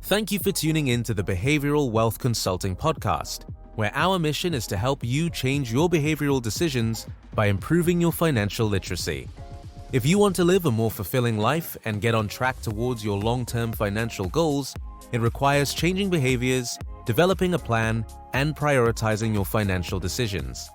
Thank you for tuning in to the Behavioral Wealth Consulting Podcast, where our mission is to help you change your behavioral decisions by improving your financial literacy. If you want to live a more fulfilling life and get on track towards your long-term financial goals, it requires changing behaviors, developing a plan, and prioritizing your financial decisions.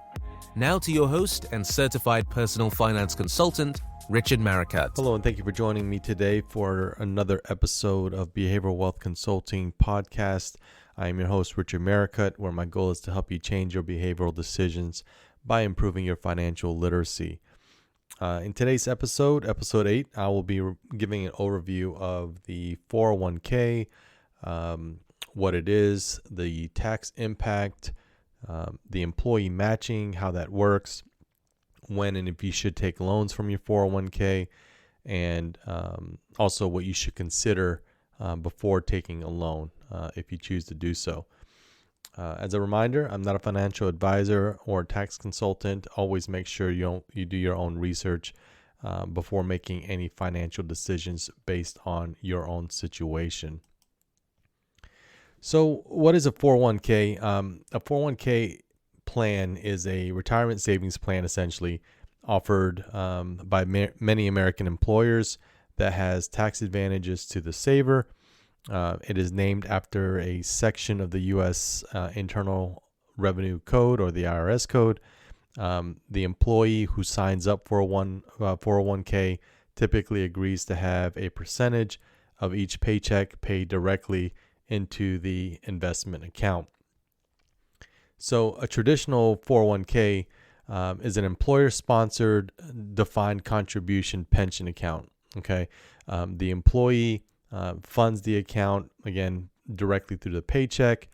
Now to your host and certified personal finance consultant, Richard Maricut. Hello, and thank you for joining me today for another episode of Behavioral Wealth Consulting Podcast. I am your host, Richard Maricut, where my goal is to help you change your behavioral decisions by improving your financial literacy. In today's episode 8, I will be giving an overview of the 401k, what it is, the tax impact, the employee matching, how that works, when and if you should take loans from your 401k, and also what you should consider before taking a loan if you choose to do so. As a reminder, I'm not a financial advisor or tax consultant. Always make sure you do your own research before making any financial decisions based on your own situation. So what is a 401k? A 401k plan is a retirement savings plan essentially offered by many American employers that has tax advantages to the saver. It is named after a section of the U.S. Internal Revenue Code, or the IRS code. The employee who signs up for a 401k typically agrees to have a percentage of each paycheck paid directly into the investment account. So a traditional 401k is an employer-sponsored defined contribution pension account. Okay, the employee funds the account, again, directly through the paycheck.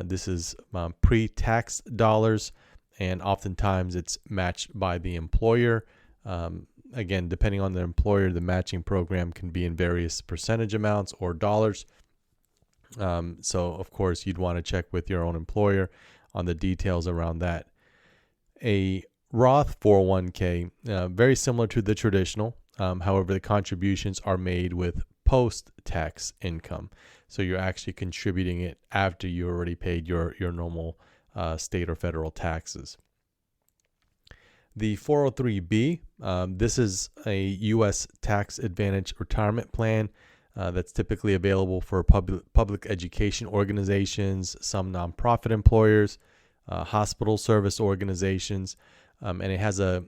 This is pre-tax dollars, and oftentimes it's matched by the employer. Again, depending on the employer, the matching program can be in various percentage amounts or dollars. So, of course, you'd want to check with your own employer on the details around that. A Roth 401k, very similar to the traditional. However, the contributions are made with post-tax income. So you're actually contributing it after you already paid your normal state or federal taxes. The 403b, this is a U.S. tax advantage retirement plan that's typically available for public education organizations, some nonprofit employers, hospital service organizations, and it has a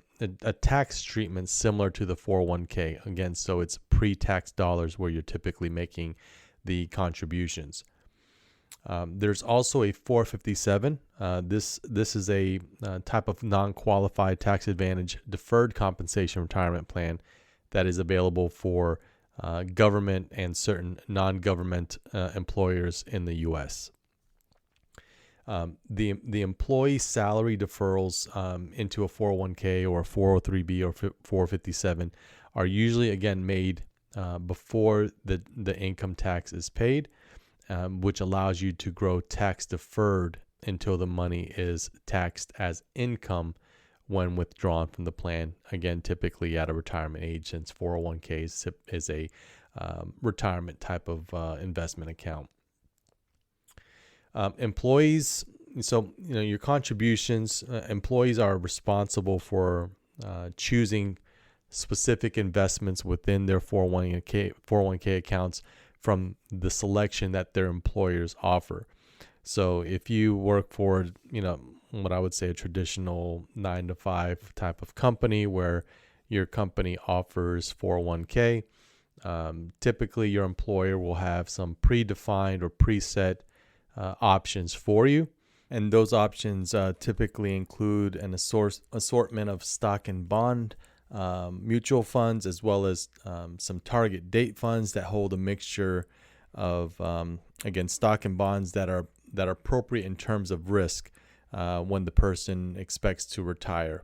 tax treatment similar to the 401k. Again, so it's pre-tax dollars where you're typically making the contributions. There's also a 457. This is a type of non-qualified tax advantage deferred compensation retirement plan that is available for government and certain non-government employers in the U.S. The employee salary deferrals into a 401k or a 403b or 457 are usually, again, made before the income tax is paid, which allows you to grow tax deferred until the money is taxed as income when withdrawn from the plan. Again, typically at a retirement age, since 401k is a retirement type of investment account. Employees, so your contributions, employees are responsible for choosing specific investments within their 401k accounts from the selection that their employers offer. So if you work for, what I would say a traditional 9-to-5 type of company where your company offers 401k, typically your employer will have some predefined or preset options for you. And those options typically include an assortment of stock and bond mutual funds, as well as some target date funds that hold a mixture of, again, stock and bonds that are appropriate in terms of risk when the person expects to retire.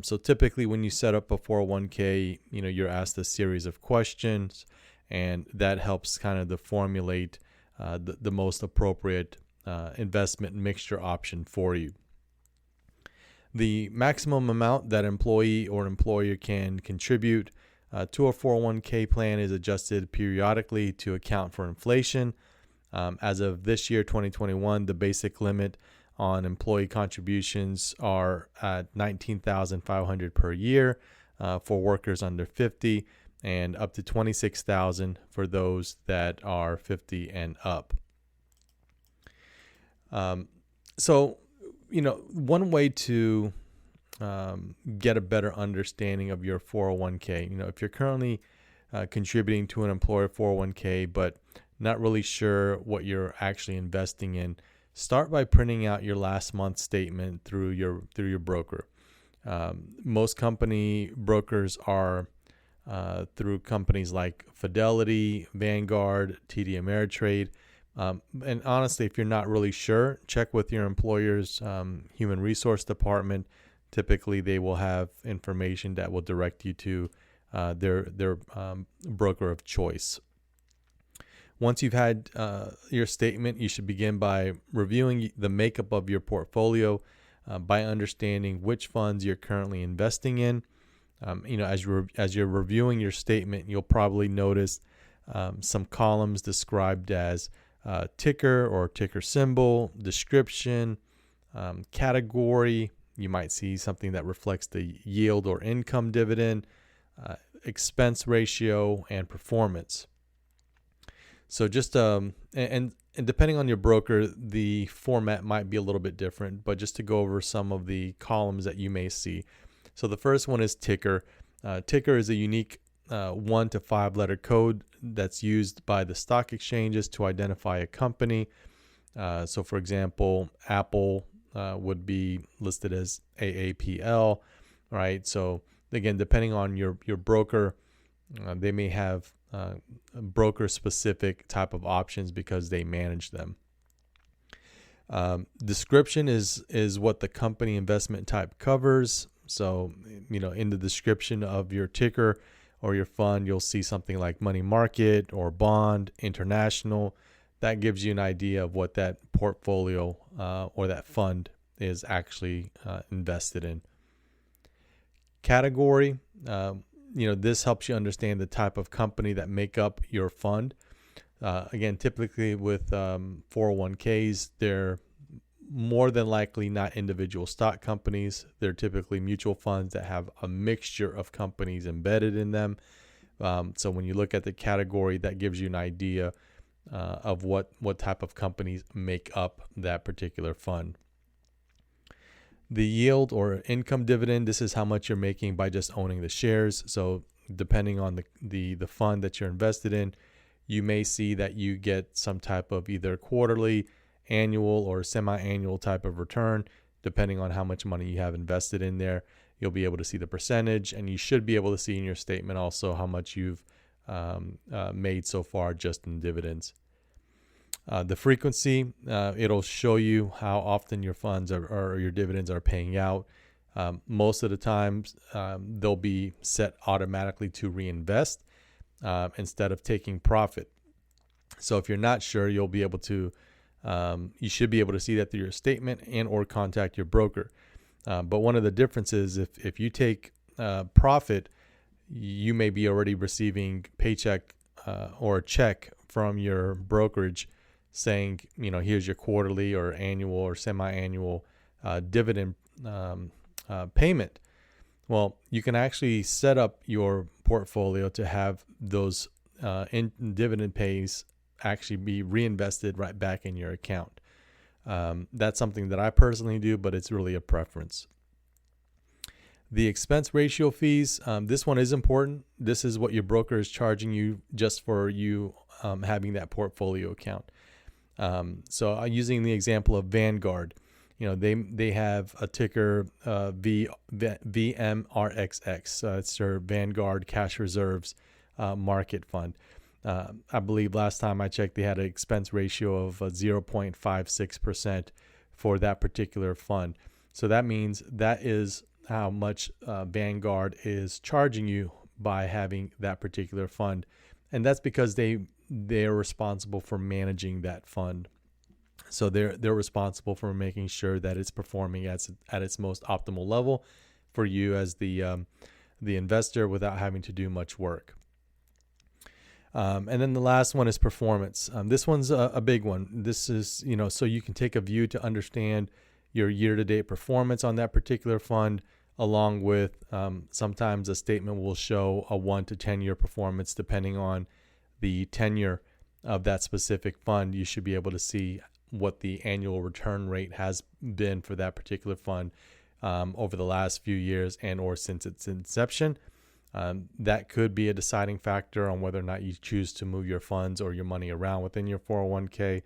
So typically when you set up a 401k, you're asked a series of questions, and that helps kind of to formulate the most appropriate investment mixture option for you. The maximum amount that employee or employer can contribute to a 401k plan is adjusted periodically to account for inflation As of this year, 2021, the basic limit on employee contributions are at $19,500 per year for workers under 50, and up to $26,000 for those that are 50 and up. So, one way to get a better understanding of your 401k, if you're currently contributing to an employer 401k, but not really sure what you're actually investing in, start by printing out your last month's statement through your broker. Most company brokers are through companies like Fidelity, Vanguard, TD Ameritrade. And honestly, if you're not really sure, check with your employer's human resource department. Typically, they will have information that will direct you to their broker of choice. Once you've had your statement, you should begin by reviewing the makeup of your portfolio by understanding which funds you're currently investing in. As you're reviewing your statement, you'll probably notice some columns described as ticker or ticker symbol, description, category. You might see something that reflects the yield or income dividend, expense ratio, and performance. So just and depending on your broker, the format might be a little bit different, but just to go over some of the columns that you may see. So the first one is ticker. Ticker is a unique 1 to 5 letter code that's used by the stock exchanges to identify a company. So for example, Apple would be listed as AAPL, right? So again, depending on your broker, they may have broker specific type of options because they manage them. Description is what the company investment type covers. So, in the description of your ticker or your fund, you'll see something like money market or bond, international. That gives you an idea of what that portfolio or that fund is actually invested in. Category, this helps you understand the type of company that make up your fund. Again, typically with 401ks, they're more than likely not individual stock companies. They're typically mutual funds that have a mixture of companies embedded in them. So when you look at the category, that gives you an idea of what type of companies make up that particular fund. The yield or income dividend, this is how much you're making by just owning the shares. So depending on the fund that you're invested in, you may see that you get some type of either quarterly, annual, or semi-annual type of return. Depending on how much money you have invested in there, you'll be able to see the percentage, and you should be able to see in your statement also how much you've made so far just in dividends. The frequency, it'll show you how often your funds or your dividends are paying out. Most of the times, they'll be set automatically to reinvest instead of taking profit. So if you're not sure, you'll be able to, you should be able to see that through your statement and or contact your broker. But one of the differences, if you take profit, you may be already receiving paycheck or a check from your brokerage saying, here's your quarterly or annual or semi-annual dividend payment. Well, you can actually set up your portfolio to have those dividend pays actually be reinvested right back in your account. That's something that I personally do, but it's really a preference. The expense ratio fees, this one is important. This is what your broker is charging you just for you having that portfolio account. So using the example of Vanguard, they have a ticker VMRXX. It's their Vanguard Cash Reserves Market Fund. I believe last time I checked, they had an expense ratio of 0.56% for that particular fund. So that means that is how much Vanguard is charging you by having that particular fund. And that's because they're responsible for managing that fund. So they're responsible for making sure that it's performing at its most optimal level for you as the investor without having to do much work. And then the last one is performance. This one's a big one. This is, so you can take a view to understand your year-to-date performance on that particular fund, along with sometimes a statement will show a 1 to 10 year performance depending on the tenure of that specific fund. You should be able to see what the annual return rate has been for that particular fund over the last few years and or since its inception. That could be a deciding factor on whether or not you choose to move your funds or your money around within your 401k.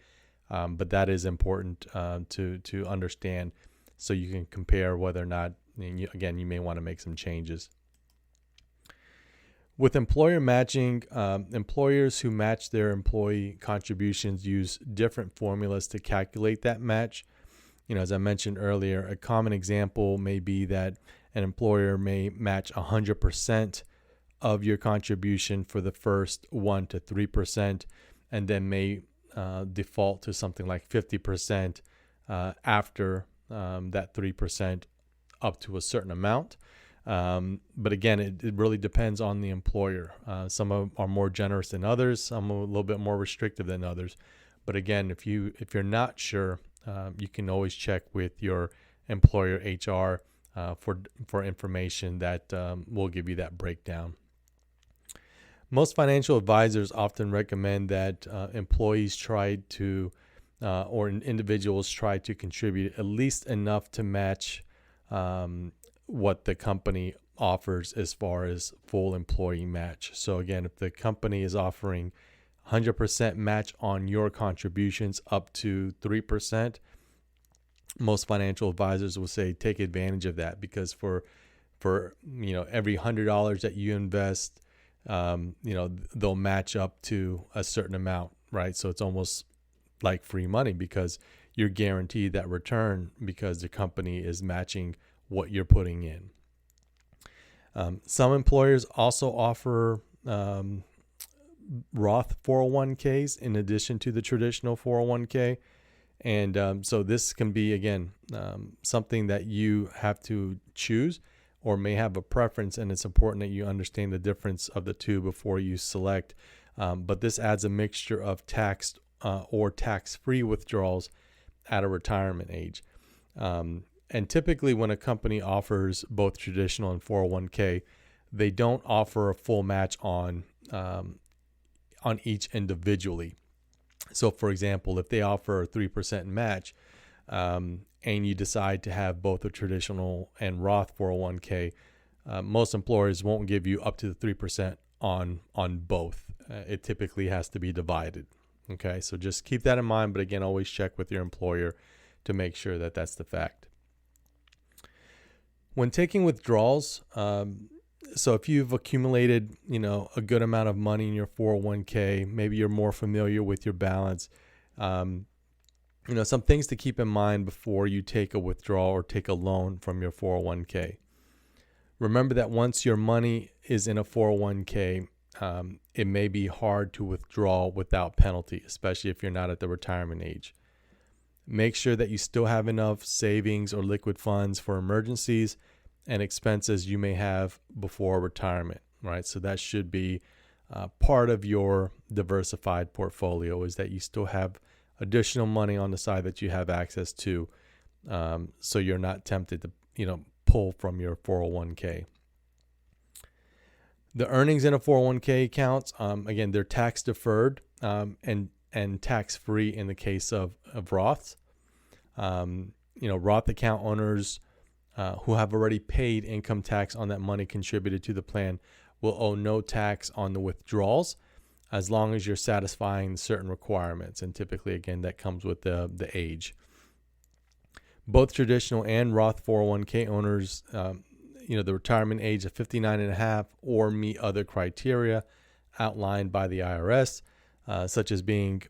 But that is important to understand so you can compare whether or not, you may want to make some changes. With employer matching, employers who match their employee contributions use different formulas to calculate that match. As I mentioned earlier, a common example may be that an employer may match 100% of your contribution for the first 1 to 3%, and then may default to something like 50% after that 3% up to a certain amount. But again, it really depends on the employer. Some are more generous than others. Some are a little bit more restrictive than others. But again, if you're not sure, you can always check with your employer HR for information that will give you that breakdown. Most financial advisors often recommend that employees try to or individuals try to contribute at least enough to match what the company offers as far as full employee match. So again, if the company is offering 100% match on your contributions up to 3%, most financial advisors will say take advantage of that, because for every $100 that you invest, they'll match up to a certain amount, right? So it's almost like free money because you're guaranteed that return because the company is matching what you're putting in. Some employers also offer Roth 401ks in addition to the traditional 401k. And so this can be, again, something that you have to choose or may have a preference, and it's important that you understand the difference of the two before you select. But this adds a mixture of taxed or tax-free withdrawals at a retirement age. And typically when a company offers both traditional and 401k, they don't offer a full match on each individually. So for example, if they offer a 3% match and you decide to have both a traditional and Roth 401k, most employers won't give you up to the 3% on both. It typically has to be divided. Okay, so just keep that in mind. But again, always check with your employer to make sure that that's the fact. When taking withdrawals, so if you've accumulated, a good amount of money in your 401k, maybe you're more familiar with your balance, some things to keep in mind before you take a withdrawal or take a loan from your 401k. Remember that once your money is in a 401k, it may be hard to withdraw without penalty, especially if you're not at the retirement age. Make sure that you still have enough savings or liquid funds for emergencies and expenses you may have before retirement, right? So that should be part of your diversified portfolio, is that you still have additional money on the side that you have access to, so you're not tempted to, pull from your 401k. The earnings in a 401k accounts, again, they're tax deferred and tax free in the case of Roths. Roth account owners who have already paid income tax on that money contributed to the plan will owe no tax on the withdrawals as long as you're satisfying certain requirements. And typically, again, that comes with the age. Both traditional and Roth 401k owners, the retirement age of 59 and a half or meet other criteria outlined by the IRS, such as being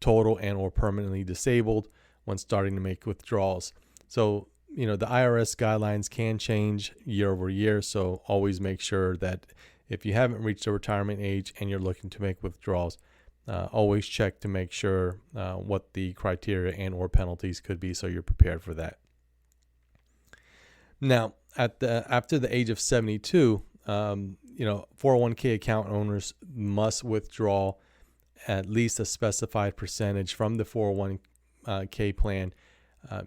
total and or permanently disabled when starting to make withdrawals. So, the IRS guidelines can change year over year. So always make sure that if you haven't reached the retirement age and you're looking to make withdrawals, always check to make sure what the criteria and or penalties could be, so you're prepared for that. Now, after the age of 72, 401k account owners must withdraw at least a specified percentage from the 401k plan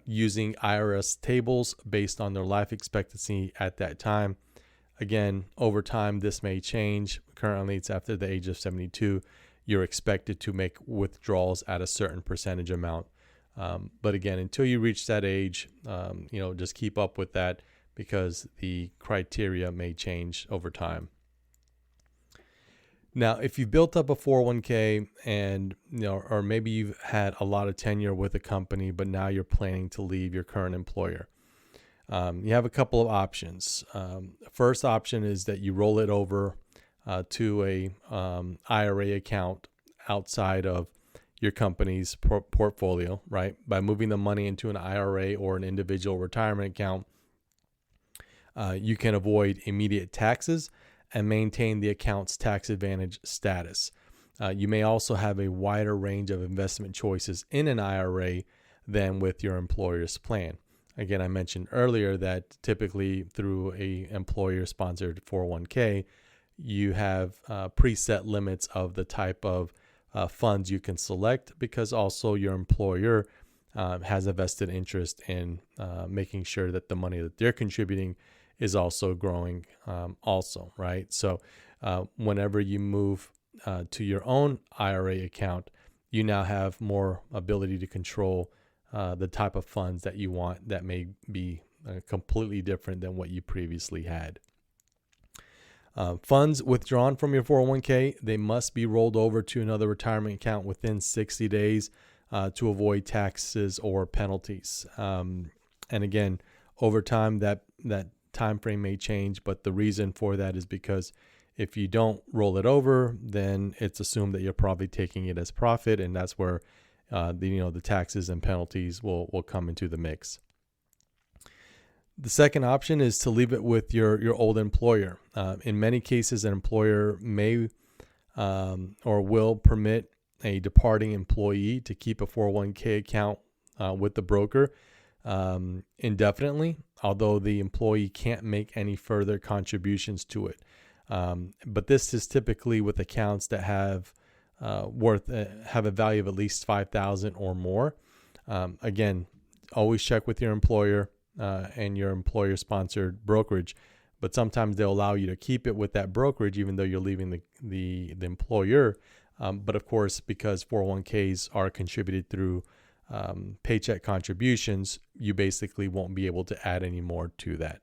using IRS tables based on their life expectancy at that time. Again, over time, this may change. Currently, it's after the age of 72. You're expected to make withdrawals at a certain percentage amount. But again, until you reach that age, just keep up with that because the criteria may change over time. Now, if you've built up a 401k and, or maybe you've had a lot of tenure with a company, but now you're planning to leave your current employer, you have a couple of options. First option is that you roll it over to a IRA account outside of your company's portfolio, right? By moving the money into an IRA or an individual retirement account, you can avoid immediate taxes and maintain the account's tax advantage status. You may also have a wider range of investment choices in an IRA than with your employer's plan. Again, I mentioned earlier that typically through a employer-sponsored 401k, you have preset limits of the type of funds you can select because also your employer has a vested interest in making sure that the money that they're contributing is also growing also, right? So whenever you move to your own IRA account, you now have more ability to control the type of funds that you want that may be completely different than what you previously had. Funds withdrawn from your 401k, they must be rolled over to another retirement account within 60 days to avoid taxes or penalties. And again, over time, that time frame may change, but the reason for that is because if you don't roll it over, then it's assumed that you're probably taking it as profit, and that's where the taxes and penalties will come into the mix. The second option is to leave it with your old employer. In many cases, an employer may or will permit a departing employee to keep a 401k account with the broker indefinitely, although the employee can't make any further contributions to it. But this is typically with accounts that have a value of at least $5,000 or more. Again, always check with your employer and your employer-sponsored brokerage, but sometimes they'll allow you to keep it with that brokerage even though you're leaving the employer. But of course, because 401ks are contributed through paycheck contributions, you basically won't be able to add any more to that.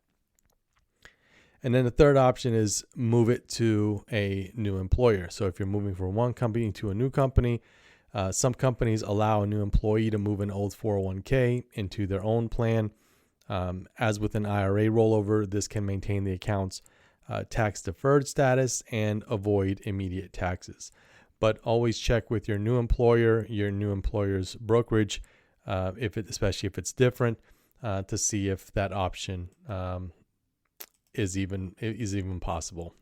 And then the third option is move it to a new employer. So if you're moving from one company to a new company, some companies allow a new employee to move an old 401k into their own plan. As with an IRA rollover, this can maintain the account's tax deferred status and avoid immediate taxes. But always check with your new employer, your new employer's brokerage, especially if it's different, to see if that option is even possible.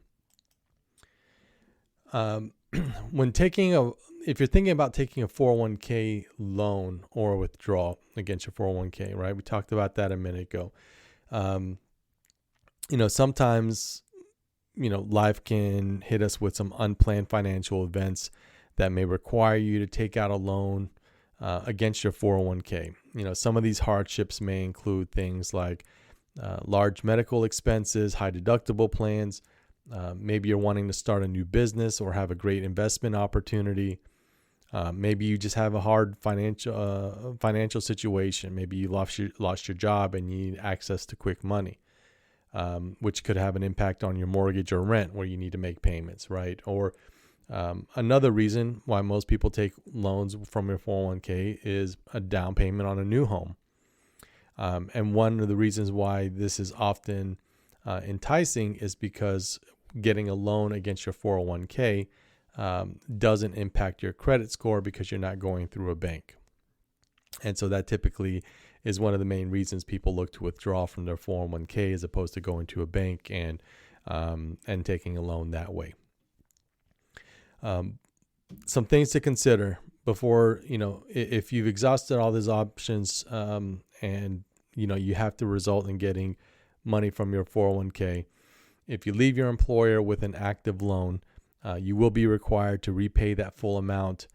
If you're thinking about taking a 401k loan or withdrawal against your 401k, right? We talked about that a minute ago. Sometimes, life can hit us with some unplanned financial events that may require you to take out a loan against your 401k. Some of these hardships may include things like large medical expenses, high deductible plans. Maybe you're wanting to start a new business or have a great investment opportunity. Maybe you just have a hard financial situation. Maybe you lost your job and you need access to quick money, which could have an impact on your mortgage or rent where you need to make payments, right? Or another reason why most people take loans from your 401k is a down payment on a new home. And one of the reasons why this is often enticing is because getting a loan against your 401k doesn't impact your credit score because you're not going through a bank. And so that typically is one of the main reasons people look to withdraw from their 401k as opposed to going to a bank and taking a loan that way. Some things to consider before, if you've exhausted all these options and you have to result in getting money from your 401k, if you leave your employer with an active loan, you will be required to repay that full amount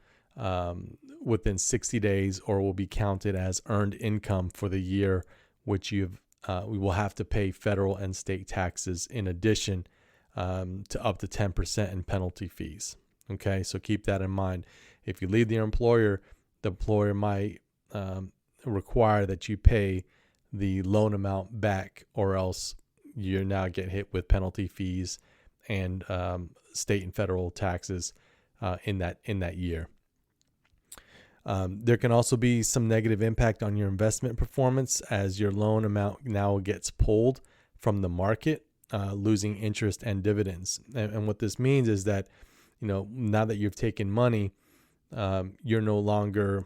within 60 days, or will be counted as earned income for the year, which we will have to pay federal and state taxes in addition to up to 10% in penalty fees. Okay, so keep that in mind. If you leave the employer might require that you pay the loan amount back, or else you now get hit with penalty fees and state and federal taxes in that year. There can also be some negative impact on your investment performance, as your loan amount now gets pulled from the market, losing interest and dividends. And what this means is that, now that you've taken money, you're no longer,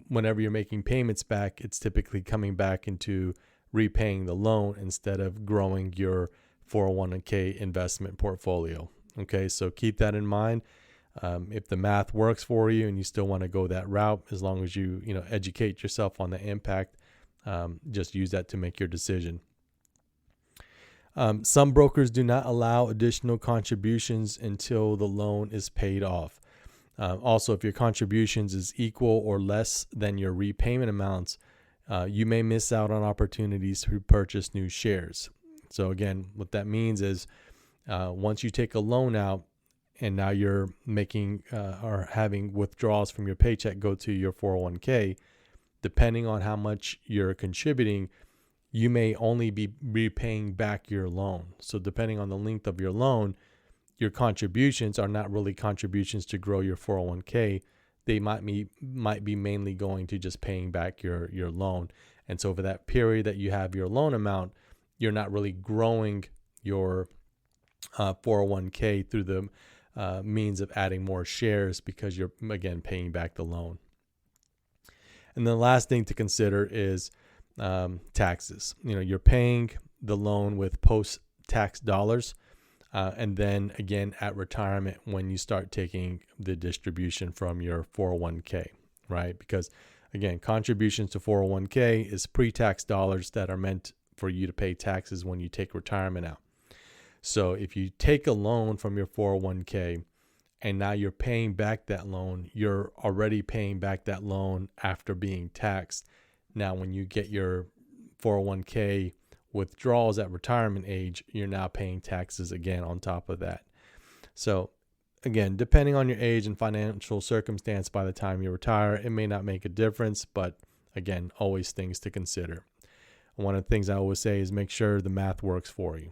whenever you're making payments back, it's typically coming back into repaying the loan instead of growing your 401k investment portfolio. Okay, so keep that in mind. If the math works for you and you still want to go that route, as long as you educate yourself on the impact, just use that to make your decision. Some brokers do not allow additional contributions until the loan is paid off. Also, if your contributions is equal or less than your repayment amounts, you may miss out on opportunities to purchase new shares. So again, what that means is once you take a loan out and now you're making or having withdrawals from your paycheck go to your 401k, depending on how much you're contributing, you may only be repaying back your loan. So depending on the length of your loan, your contributions are not really contributions to grow your 401k. They might be mainly going to just paying back your loan. And so for that period that you have your loan amount, you're not really growing your 401k through the means of adding more shares, because you're, again, paying back the loan. And the last thing to consider is taxes. You're paying the loan with post-tax dollars. And then again at retirement, when you start taking the distribution from your 401k, right? Because again, contributions to 401k is pre-tax dollars that are meant for you to pay taxes when you take retirement out. So if you take a loan from your 401k and now you're paying back that loan, you're already paying back that loan after being taxed. Now, when you get your 401k withdrawals at retirement age, you're now paying taxes again on top of that. So again, depending on your age and financial circumstance by the time you retire, it may not make a difference, but again, always things to consider. One of the things I always say is make sure the math works for you.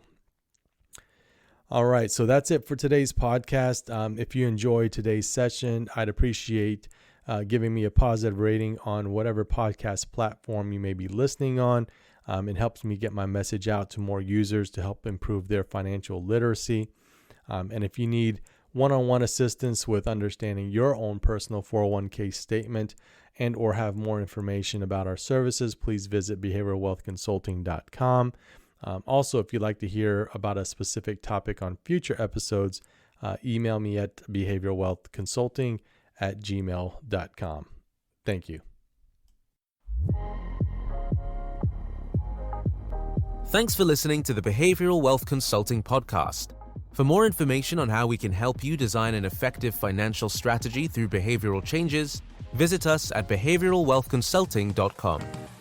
All right, so that's it for today's podcast. If you enjoyed today's session, I'd appreciate giving me a positive rating on whatever podcast platform you may be listening on. It helps me get my message out to more users to help improve their financial literacy. And if you need one-on-one assistance with understanding your own personal 401k statement and or have more information about our services, please visit behavioralwealthconsulting.com. Also, if you'd like to hear about a specific topic on future episodes, email me at behavioralwealthconsulting@gmail.com. Thank you. Thanks for listening to the Behavioral Wealth Consulting podcast. For more information on how we can help you design an effective financial strategy through behavioral changes, visit us at behavioralwealthconsulting.com.